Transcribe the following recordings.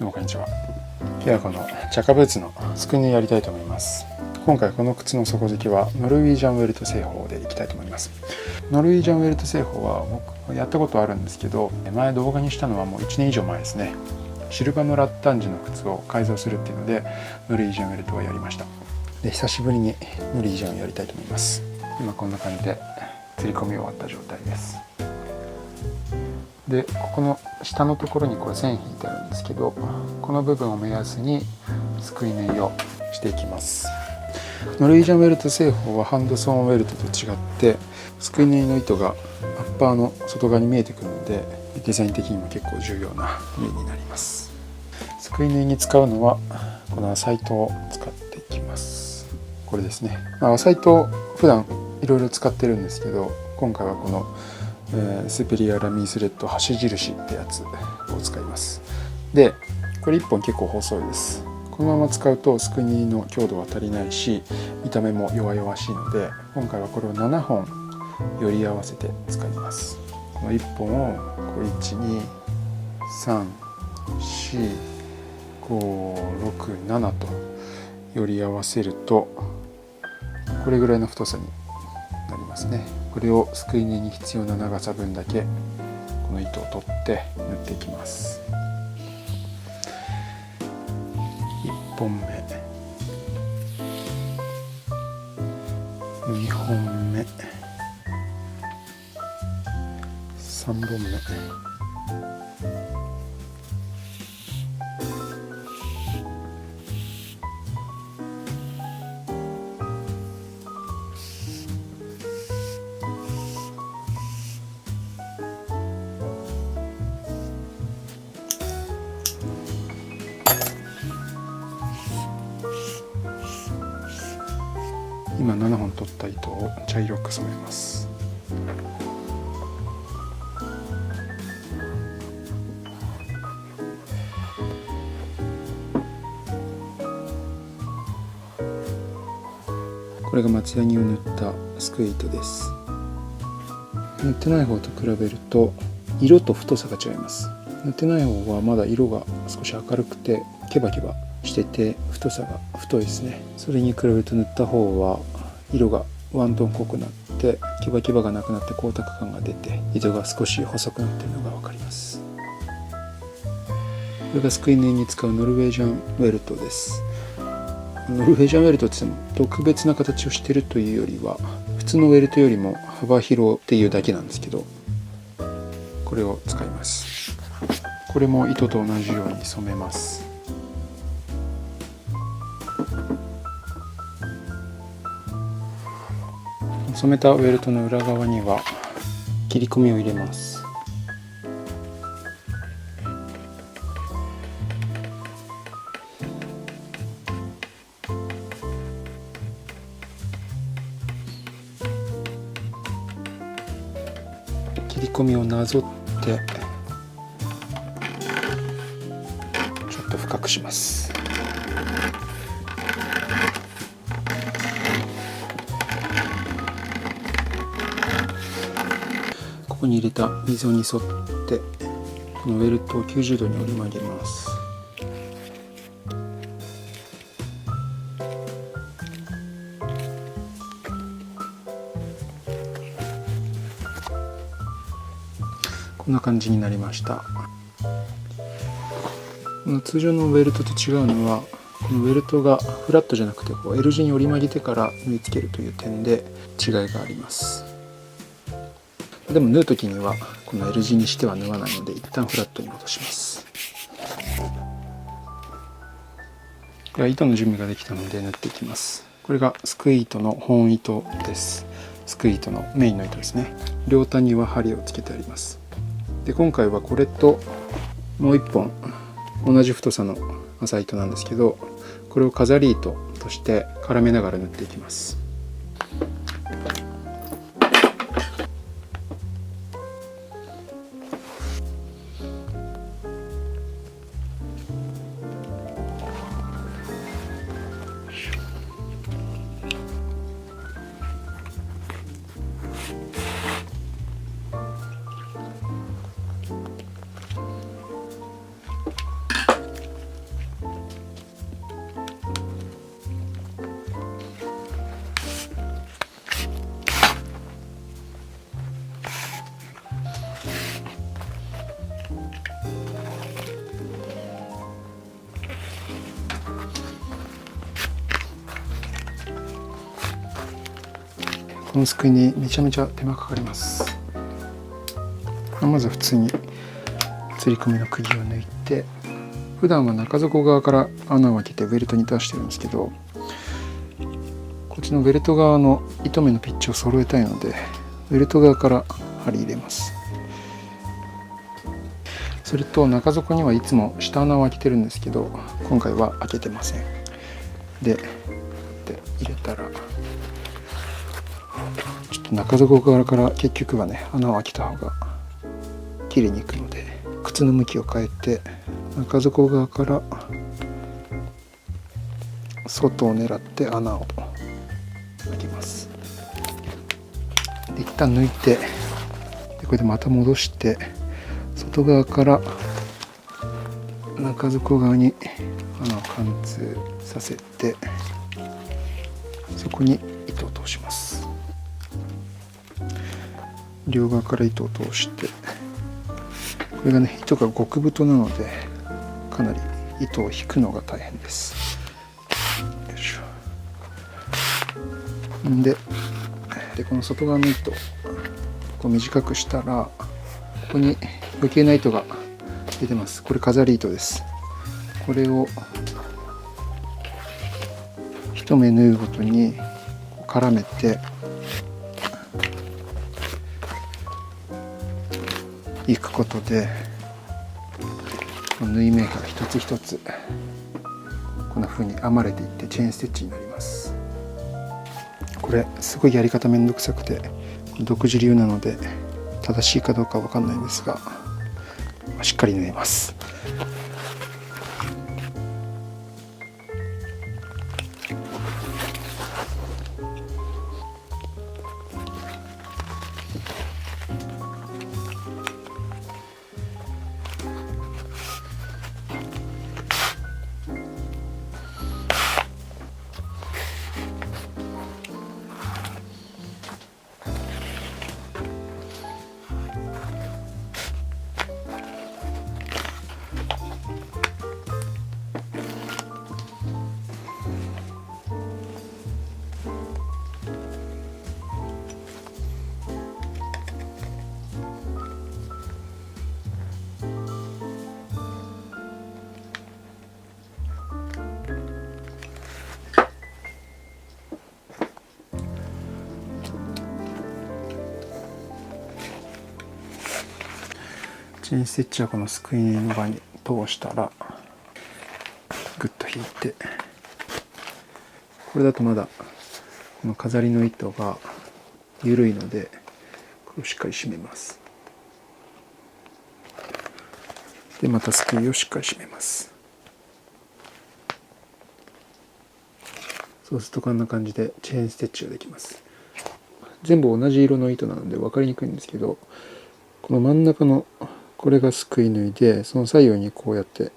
どうもこんにちは。今日はこのチャカブーツのすくい縫いやりたいと思います。今回この靴の底付きはノルウィージャンウェルト製法でいきたいと思います。ノルウィージャンウェルト製法は僕やったことあるんですけど、前動画にしたのはもう1年以上前ですね。シルバノラッタンジの靴を改造するっていうのでノルウィージャンウェルトをやりました。で久しぶりにノルウィージャンをやりたいと思います。今こんな感じで釣り込み終わった状態です。でここの下のところにこれ線引いてあるんですけど、この部分を目安にすくい縫いをしていきます。ノルウィージャンウェルト製法はハンドソーンウェルトと違ってすくい縫いの糸がアッパーの外側に見えてくるので、デザイン的にも結構重要な縫いになります。すくい縫いに使うのはこの麻糸を使っていきます。これですね、麻糸普段いろいろ使ってるんですけど、今回はこのスペリアラミースレッド箸印ってやつを使います。でこれ1本結構細いです。このまま使うとすくい縫いの強度は足りないし見た目も弱々しいので、今回はこれを7本より合わせて使います。この1本を1234567とより合わせるとこれぐらいの太さになりますね。これをすくい縫いに必要な長さ分だけこの糸を取って縫っていきます。1本目、2本目、3本目、今7本取った糸を茶色く染めます。これが松ヤニを塗ったすくい糸です。塗ってない方と比べると色と太さが違います。塗ってない方はまだ色が少し明るくてケバケバしてて太さが太いですね。それに比べると塗った方は色がワントーン濃くなってケバケバがなくなって光沢感が出て糸が少し細くなっているのが分かります。これがすくい縫いに使うノルウェージャンウェルトです。ノルウェージャンウェルトって言っても特別な形をしているというよりは普通のウェルトよりも幅広っていうだけなんですけど、これを使います。これも糸と同じように染めます。染めたウェルトの裏側には切り込みを入れます。切り込みをなぞってちょっと深くします。ここに入れた溝に沿ってこのウェルトを90度に折り曲げます。こんな感じになりました。この通常のウェルトと違うのはこのウェルトがフラットじゃなくてこう L 字に折り曲げてから縫い付けるという点で違いがあります。でも縫う時にはこの L 字にしては縫わないので一旦フラットに戻します。では糸の準備ができたので縫っていきます。これがすくい糸の本糸です。すくい糸のメインの糸ですね。両端には針をつけてあります。で今回はこれともう一本同じ太さの麻糸なんですけど、これを飾り糸として絡めながら縫っていきます。このすくいにめちゃめちゃ手間かかります。まず普通に釣り込みの釘を抜いて、普段は中底側から穴を開けてベルトに出してるんですけど、こっちのベルト側の糸目のピッチを揃えたいのでベルト側から針入れます。それと中底にはいつも下穴を開けてるんですけど、今回は開けてません。で入れたらちょっと中底側から結局はね穴を開けた方が切れにいくので、靴の向きを変えて中底側から外を狙って穴を開けます。で一旦抜いて、これでまた戻して外側から中底側に穴を貫通させて、そこに糸を通します。両側から糸を通して、これがね糸が極太なのでかなり糸を引くのが大変です。よいしょ。でこの外側の糸をこう短くしたら、ここに余計な糸が出てます。これ飾り糸です。これを一目縫うごとに絡めていくことで、縫い目が一つ一つこんな風に編まれていってチェーンステッチになります。これすごいやり方めんどくさくて独自流なので正しいかどうかわかんないんですが、しっかり縫えます。チェーンステッチはこのすくいの場に通したらグッと引いて、これだとまだこの飾りの糸が緩いのでこれをしっかり締めます。でまたすくいをしっかり締めます。そうするとこんな感じでチェーンステッチができます。全部同じ色の糸なので分かりにくいんですけど、この真ん中のこれがすくい縫いで、その左右にこうやって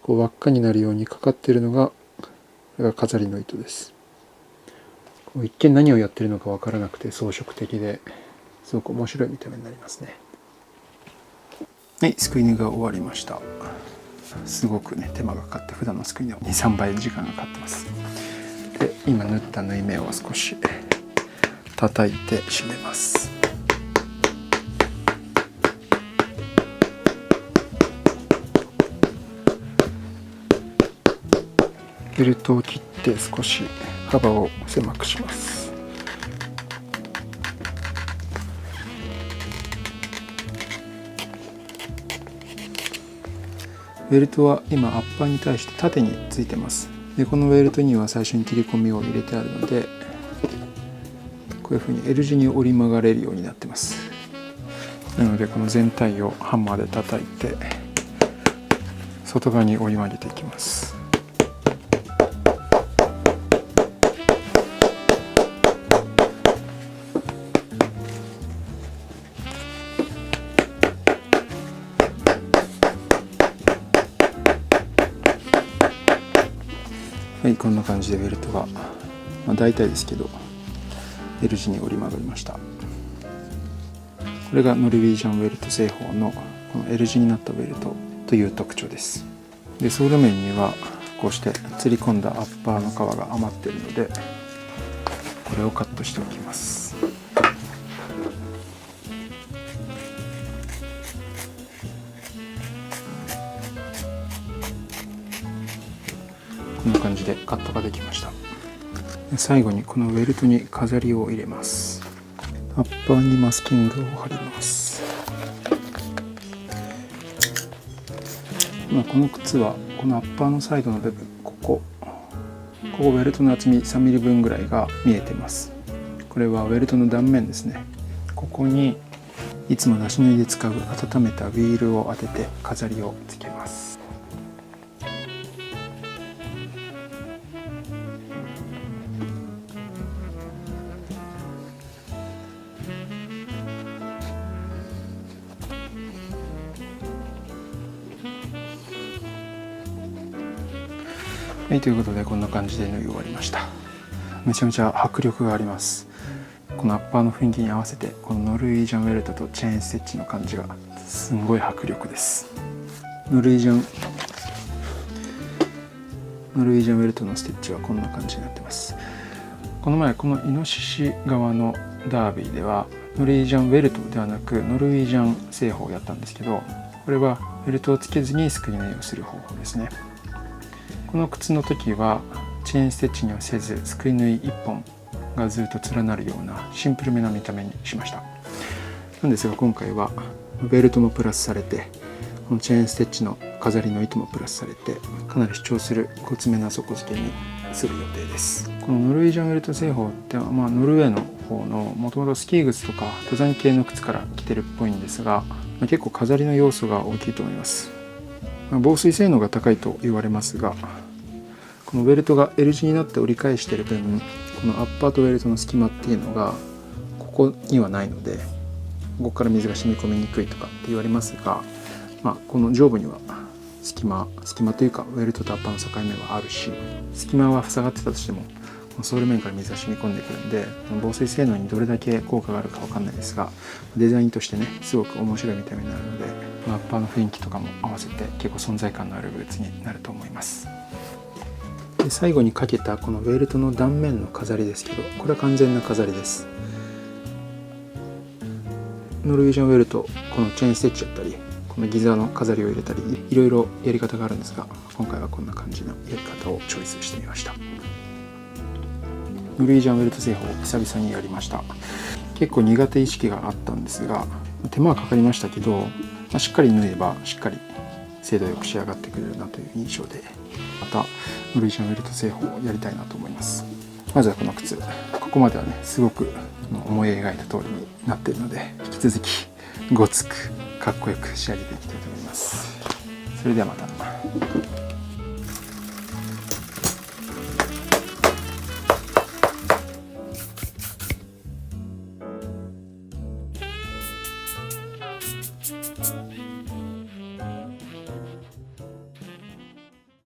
こう輪っかになるようにかかっているのがこれが飾りの糸です。一見何をやってるのか分からなくて装飾的ですごく面白い見た目になりますね。はい、すくい縫いが終わりました。すごくね手間がかかって、普段のすくい縫いの 2,3 倍時間がかかってます。で今縫った縫い目を少し叩いて締めます。ベルトを切って少し幅を狭くします。ベルトは今アッパーに対して縦についてます。でこのベルトには最初に切り込みを入れてあるので、こういうふうに L 字に折り曲がれるようになってます。なのでこの全体をハンマーで叩いて外側に折り曲げていきます。はい、こんな感じでベルトが、大体ですけど L 字に折り曲がりました。これがノルウェージャンウェルト製法のこの L 字になったベルトという特徴です。でソール面にはこうして釣り込んだアッパーの皮が余っているので、これをカットしておきます。こんな感じでカットができました。最後にこのウェルトに飾りを入れます。アッパーにマスキングを貼ります。この靴はこのアッパーのサイドの部分、ここウェルトの厚み 3mm 分ぐらいが見えてます。これはウェルトの断面ですね。ここにいつも出し縫いで使う温めたウィールを当てて飾りをつけます。はい、ということでこんな感じで縫い終わりました。めちゃめちゃ迫力があります。このアッパーの雰囲気に合わせてこのノルウィージャンウェルトとチェーンステッチの感じがすんごい迫力です。ノルウィージャンウェルトのステッチはこんな感じになってます。この前このイノシシ側のダービーではノルウィージャンウェルトではなくノルウィージャン製法をやったんですけど、これはウェルトをつけずにすくい縫いをする方法ですね。この靴の時はチェーンステッチにはせずすくい縫い1本がずっと連なるようなシンプルめな見た目にしました。なんですが今回はベルトもプラスされて、このチェーンステッチの飾りの糸もプラスされて、かなり主張するごつめな底付けにする予定です。このノルウィージャンウェルト製法ってノルウェーの方のもともとスキー靴とか登山系の靴から来てるっぽいんですが、結構飾りの要素が大きいと思います。防水性能が高いと言われますが、このベルトが L 字になって折り返している分、このアッパーとベルトの隙間っていうのがここにはないので、ここから水が染み込みにくいとかって言われますが、この上部には隙間というかウェルトとアッパーの境目はあるし、隙間は塞がってたとしてもソール面から水が染み込んでくるんで、防水性能にどれだけ効果があるか分かんないですが、デザインとしてねすごく面白い見た目になるので、アッパーの雰囲気とかも合わせて結構存在感のあるブーツになると思います。で最後にかけたこのベルトの断面の飾りですけど、これは完全な飾りです。ノルウィージャンウェルト、このチェーンステッチだったりこのギザの飾りを入れたりいろいろやり方があるんですが、今回はこんな感じのやり方をチョイスしてみました。ノルウィージャンウェルト製法久々にやりました。結構苦手意識があったんですが、手間はかかりましたけど、しっかり縫えばしっかり精度よく仕上がってくれるなという印象で、またノルウィージャンウェルト製法をやりたいなと思います。まずはこの靴、ここまではねすごく思い描いた通りになっているので、引き続きごつくかっこよく仕上げていきたいと思います。それではまた。